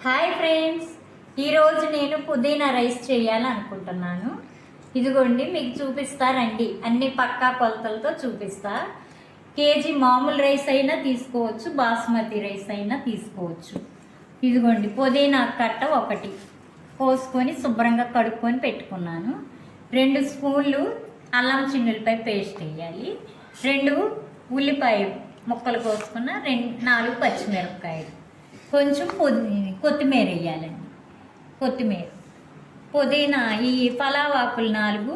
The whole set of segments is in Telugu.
హాయ్ ఫ్రెండ్స్, ఈరోజు నేను పుదీనా రైస్ చేయాలనుకుంటున్నాను. ఇదిగోండి మీకు చూపిస్తారండి, అన్ని పక్కా కొలతలతో చూపిస్తా. కేజీ మామూలు రైస్ అయినా తీసుకోవచ్చు, బాస్మతి రైస్ అయినా తీసుకోవచ్చు. ఇదిగోండి పుదీనా కట్ట ఒకటి పోసుకొని శుభ్రంగా కడుక్కొని పెట్టుకున్నాను. 2 స్పూన్లు అల్లం చిన్నులపై పేస్ట్ వేయాలి. 2 ఉల్లిపాయ ముక్కలు కోసుకున్న 4 పచ్చిమిరపకాయలు, కొంచెం కొత్తిమీర వేయాలండి. కొత్తిమీర, పుదీనా, ఈ పలావాకులు 4,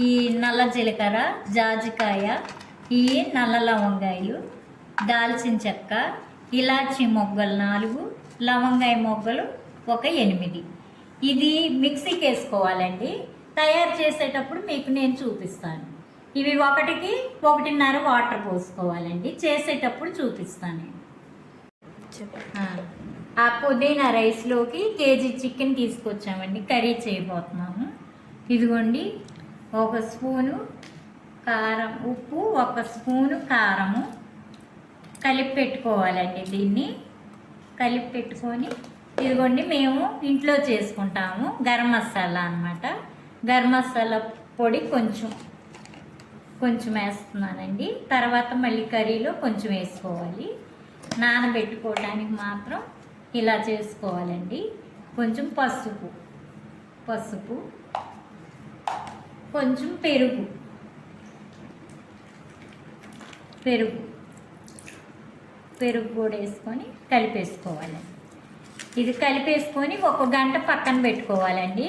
ఈ నల్ల జీలకర్ర, జాజికాయ, ఈ నల్ల లవంగాయలు, దాల్చిన చెక్క, ఇలాచీ మొగ్గలు 4, లవంగాయ మొగ్గలు ఒక 8. ఇది మిక్సీకి వేసుకోవాలండి. తయారు చేసేటప్పుడు మీకు నేను చూపిస్తాను. ఇవి 1కి 1.5 వాటర్ పోసుకోవాలండి. చేసేటప్పుడు చూపిస్తాను. ఆ పుదీనా రైస్లోకి కేజీ చికెన్ తీసుకొచ్చామండి, కర్రీ చేయబోతున్నాము. ఇదిగోండి 1 స్పూను కారం, ఉప్పు, 1 స్పూను కారము కలిపి పెట్టుకోవాలండి. దీన్ని కలిపి పెట్టుకొని, ఇదిగోండి మేము ఇంట్లో చేసుకుంటాము గరం మసాలా అన్నమాట. గరం మసాలా పొడి కొంచెం వేస్తున్నానండి. తర్వాత మళ్ళీ కర్రీలో కొంచెం వేసుకోవాలి. నానబెట్టుకోవడానికి మాత్రం ఇలా చేసుకోవాలండి. కొంచెం పసుపు, కొంచెం పెరుగు కూడా వేసుకొని కలిపేసుకోవాలండి. ఇది కలిపేసుకొని 1 గంట పక్కన పెట్టుకోవాలండి.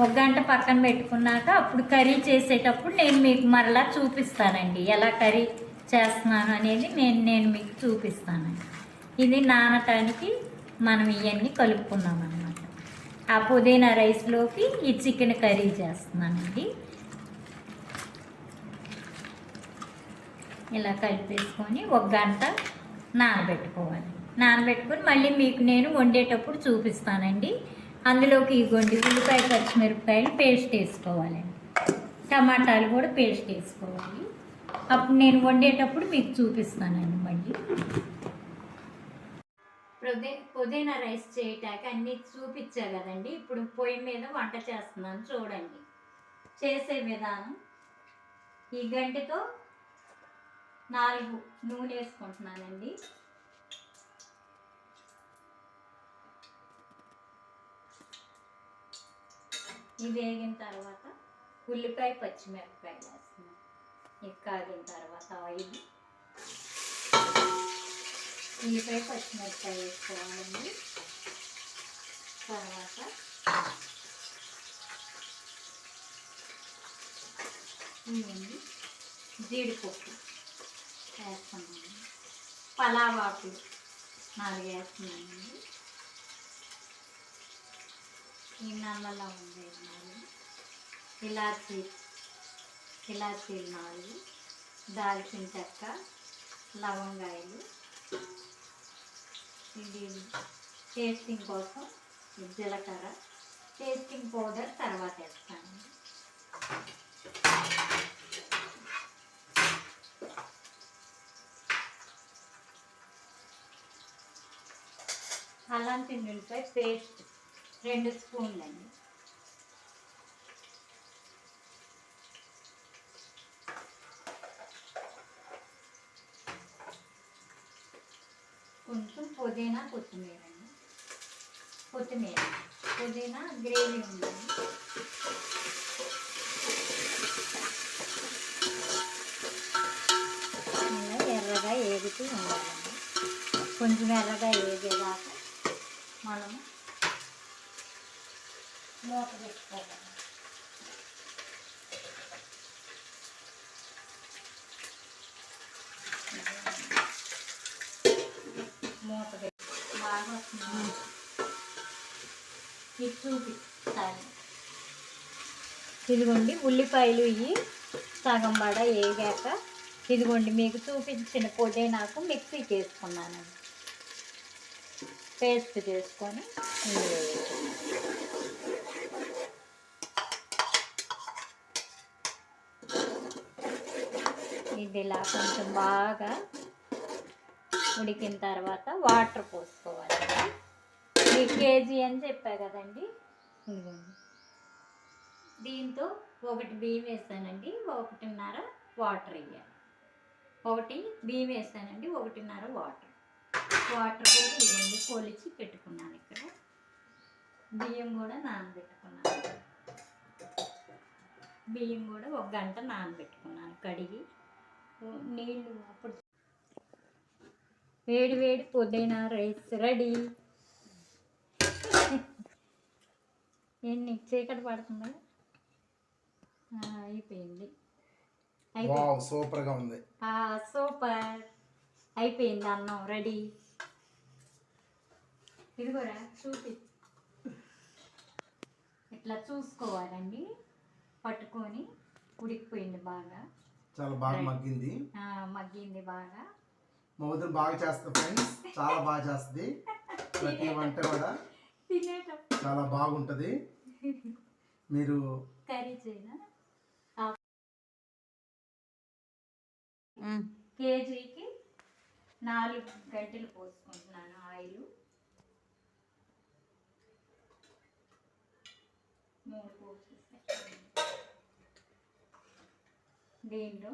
1 గంట పక్కన పెట్టుకున్నాక అప్పుడు కర్రీ చేసేటప్పుడు నేను మీకు మరలా చూపిస్తానండి, ఎలా కర్రీ చేస్తున్నాను అనేది నేను మీకు చూపిస్తానండి. ఇది నానటానికి మనం ఇవన్నీ కలుపుకున్నాం అన్నమాట. ఆ పుదీనా రైస్లోకి ఈ చికెన్ కర్రీ చేస్తున్నానండి. ఇలా కలిపేసుకొని 1 గంట నానబెట్టుకోవాలి. నానబెట్టుకొని మళ్ళీ మీకు నేను వండేటప్పుడు చూపిస్తానండి. అందులోకి ఇవ్వండి ఉల్లిపాయ పచ్చిమిరపకాయలు పేస్ట్ వేసుకోవాలండి. టమాటాలు కూడా పేస్ట్ వేసుకోవాలి. అప్పుడు నేను వండేటప్పుడు మీకు చూపిస్తానండి. మళ్ళీ పుదీనా రైస్ చేయటానికి అన్నీ చూపించా కదండి. ఇప్పుడు పొయ్యి మీద వంట చేస్తున్నాను, చూడండి. చేసే విధానం: ఈ గంటతో 4 నూనె వేసుకుంటున్నానండి. ఇది వేగిన తర్వాత ఉల్లిపాయ పచ్చిమిరపకాయలు వేస్తున్నాను. ఇది కాగిన తర్వాత ఆయిల్, ఉల్లిపాయ పచ్చిమిరపకాయ వేసుకోవాలండి. తర్వాత జీడిపప్పు వేస్తున్నాను. పలావాకులు 4 వేస్తున్నానండి. ఈ నల్ల లవంగాయలు 4, ఇలాచీలు 4, దాల్చిన చెక్క, లవంగాయలు. ఇది టేస్టింగ్ కోసం జీలకర్ర, టేస్టింగ్ పౌడర్ తర్వాత వేస్తాను. అల్లం చిన్నులపై పేస్ట్ 2 స్పూన్లండి. కొంచెం పుదీనా కొత్తిమీర అండి. పుదీనా గ్రేవీ ఉందండి. ఇలా ఎర్రగా ఏగుతూ ఉండాలండి. కొంచెం ఎర్రగా ఏగేదాకా మనం మూత పెట్టుకోవాలి. మూత పెట్టి బాగా ఇది చూపిస్తాను. ఇదిగోండి ఉల్లిపాయలు ఇవి సగం బడ వేగాక, ఇదిగోండి మీకు చూపించిన పుదీనాకు మిక్సీకి వేసుకున్నానండి. పేస్ట్ చేసుకొని ఇది ఇలా కొంచెం బాగా ఉడికిన తర్వాత వాటర్ పోసుకోవాలి. కేజీ అని చెప్పా కదండి, ఇదిగోండి. దీంతో 1 బియ్యం వేసానండి, 1.5 వాటర్ వేయాలి. 1 బియ్యం వేసానండి, 1.5 వాటర్ కూడా ఇవ్వండి కొలిచి పెట్టుకున్నాను. ఇక్కడ బియ్యం కూడా నానబెట్టుకున్నాను. బియ్యం కూడా 1 గంట నానబెట్టుకున్నాను కడిగి. నీళ్ళు అప్పుడు వేడి వేడి పుదీనా రైస్ రెడీ. ఎన్ని చీకటి పడుతుంది, అయిపోయింది. సూపర్గా ఉంది. సూపర్ అయిపోయింది, అన్నం రెడీ. ఇదిగోరా చూపి, ఇట్లా చూసుకోవాలండి, పట్టుకొని. ఉడికిపోయింది బాగా, చాలా బాగా మగ్గింది. మగ్గింది బాగా. మా వదిన బాగా చేస్తుంది ఫ్రెండ్స్, చాలా బాగా చేస్తుంది. ప్రతి వంట కూడా చాలా బాగుంటుంది. మీరు కర్రీ చేయనా? కేజీకి 4 గంటలు పోసుకుంటున్నాను ఆయిల్. 3 పోసేసాను. దీంట్లో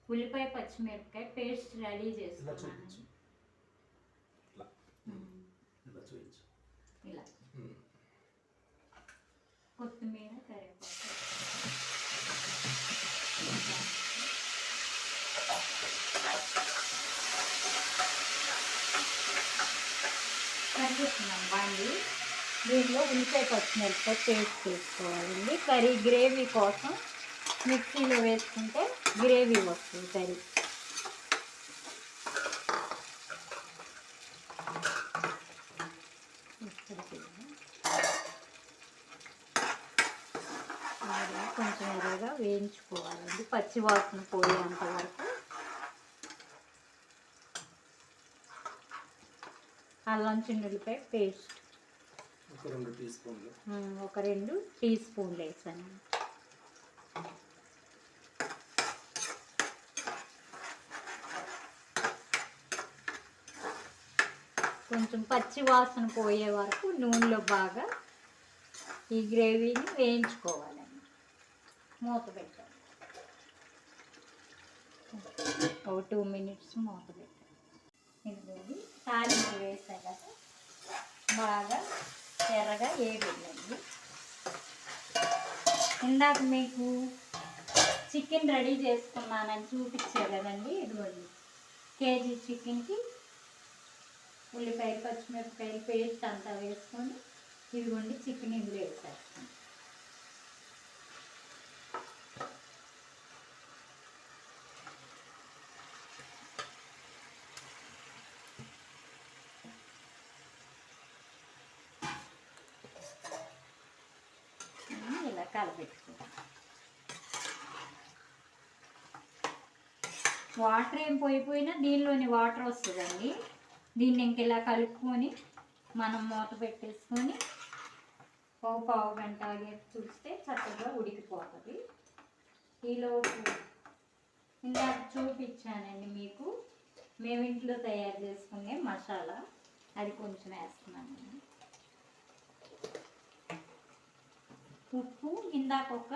ఉల్లిపాయ పచ్చిమిరపకాయ పేస్ట్ రెడీ చేసుకున్నాను. ఇలా కొత్తిమీర కరివేపాకు కరిగిస్తున్నాం బండి. దీంట్లో ఉల్లిపాయ పచ్చిమిరపకాయ పేస్ట్ చేసుకోవాలండి. కర్రీ గ్రేవీ కోసం మిక్సీలో వేసుకుంటే గ్రేవీ వస్తుంది కర్రీ. కొంచెం ఎర్రగా వేయించుకోవాలండి, పచ్చివాసన పోయేంత వరకు. అల్లం చిన్నులపై పేస్ట్ ఒక 2 టీ స్పూన్లు, ఒక 2 టీ స్పూన్లు వేసాను. కొంచెం పచ్చి వాసన పోయే వరకు నూనెలో బాగా ఈ గ్రేవీని వేయించుకోవాలండి. మూత పెట్టాలి, ఒక 2 మినిట్స్ మూత పెట్టాలి. ఇది తాలింపు వేసాక బాగా ఎర్రగా వేయండి. ఇందాక మీకు చికెన్ రెడీ చేసుకున్నానని చూపించే కదండి, ఇదిగోండి కేజీ చికెన్కి ఉల్లిపాయలు పచ్చిమిరపకాయలు పేస్ట్ అంతా వేసుకొని ఇదిగోండి చికెన్ ఇందులో వేసేస్తాను. ఇలా కలపెట్టుకుంటాం. వాటర్ ఏం పోయిపోయినా దీనిలోని వాటర్ వస్తుందండి. దీన్ని ఇంక ఇలా కలుపుకొని మనం మూత పెట్టేసుకొని ఒక పావు గంట చూస్తే చక్కగా ఉడికిపోతుంది. ఈలోపు ఇందాక చూపించానండి మీకు, మేము ఇంట్లో తయారు చేసుకునే మసాలా, అది కొంచెం వేస్తున్నాను. ఉప్పు ఇందాక ఒక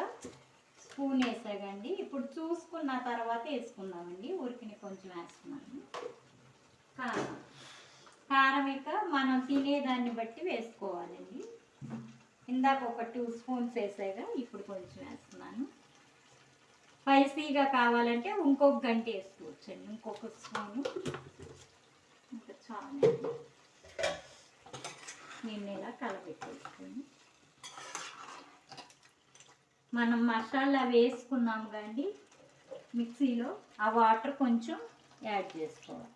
స్పూన్ వేసాగండి, ఇప్పుడు చూసుకున్న తర్వాత వేసుకున్నామండి. ఉరికిని కొంచెం వేస్తున్నాను. కారం ఇక మనం తినేదాన్ని బట్టి వేసుకోవాలండి. ఇందాక ఒక 2 స్పూన్స్ వేసాగా, ఇప్పుడు కొంచెం వేస్తున్నాను. స్పైసీగా కావాలంటే ఇంకొక గంట వేసుకోవచ్చండి, ఇంకొక స్పూను. ఇంకా చాలా నేను ఇలా కలపెట్టేసుకొని మనం మసాలా వేసుకున్నాం కానీ మిక్సీలో ఆ వాటర్ కొంచెం యాడ్ చేసుకోవాలి.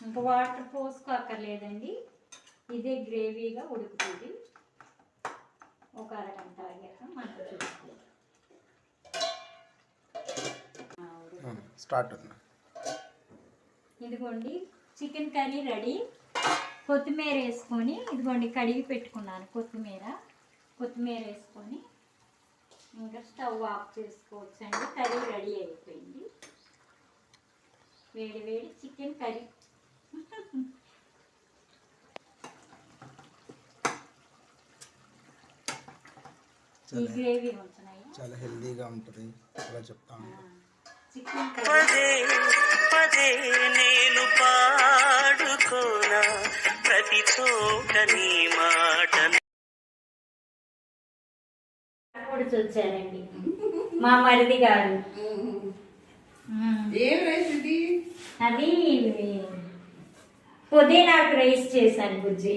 ఇంకా వాటర్ పోసుకోక్కర్లేదండి, ఇదే గ్రేవీగా ఉడుకుతుంది. ఒక అరగంట ఆగాక మనం చూసుకోవాలి. స్టార్ట్. ఇదిగోండి చికెన్ కర్రీ రెడీ. కొత్తిమీర వేసుకొని, ఇదిగోండి కడిగి పెట్టుకున్నాను కొత్తిమీర వేసుకొని ఇంకా స్టవ్ ఆఫ్ చేసుకోవచ్చండి. కర్రీ రెడీ అయిపోయింది. వేడి వేడి చికెన్ కర్రీ. ఈ గ్రేవీ ఉంటున్నాయి. చాలా హెల్దీగా ఉంటుంది అలా చెప్తాను. చికెన్ పదే పదే నేను పాడుకోనా ప్రతి చోట నీ మాట. పొడిచి వచ్చారండి మా మరిది గారు. ఏం రైస్ ఇది? అది పుదీనాకు రైస్ చేశాను బుజ్జి.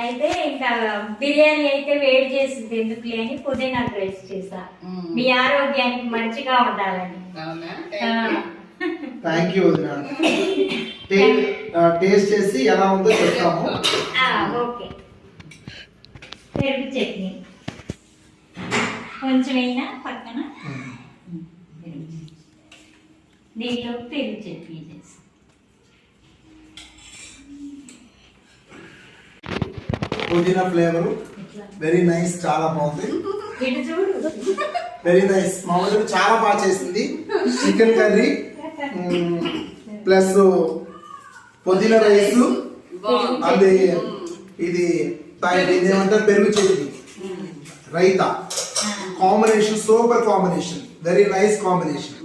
అయితే ఇంకా బిర్యానీ అయితే వేడి చేసింది ఎందుకులే అని పుదీనాకు రైస్ చేశా. మీ ఆరోగ్యానికి మంచిగా ఉండాలని. అవునా? థ్యాంక్ యూ వదిన. టేస్ట్ చేసి ఎలా ఉందో చెప్తాము. ఓకే. పెరుగు చట్నీ కొంచెం అయినా పక్కన దీనిలో పెరుగు చట్నీ చేసి పుదీనా ఫ్లేవర్ వెరీ నైస్, చాలా బాగుంది. ఇటు చూడు. Very nice. మా వదిన చాలా బాగా చేసింది. చికెన్ కర్రీ ప్లస్ పుదీనా రైస్, అది ఇది ఏమంటారు పెరుగు chutney, raita combination super combination, very nice combination.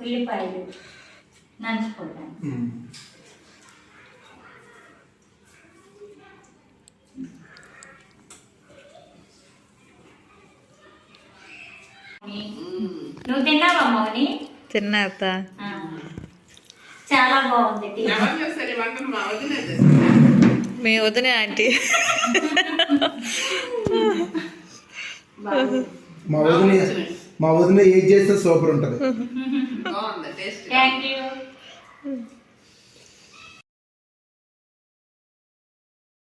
ఉల్లిపాయలు నంచుకుంటాను. నువ్వు తిన్నావా మౌని? తిన్నా అత్త. చాలా బాగుంది టీ. ఎవరు చేస్తారు ఈ వంటలు? మా వదినే చేస్తారు. మీ వదినే ఆంటీ. మా వదిన ఏం చేస్తే సూపర్ ఉంటుంది. బాగుంది టేస్ట్. Thank you.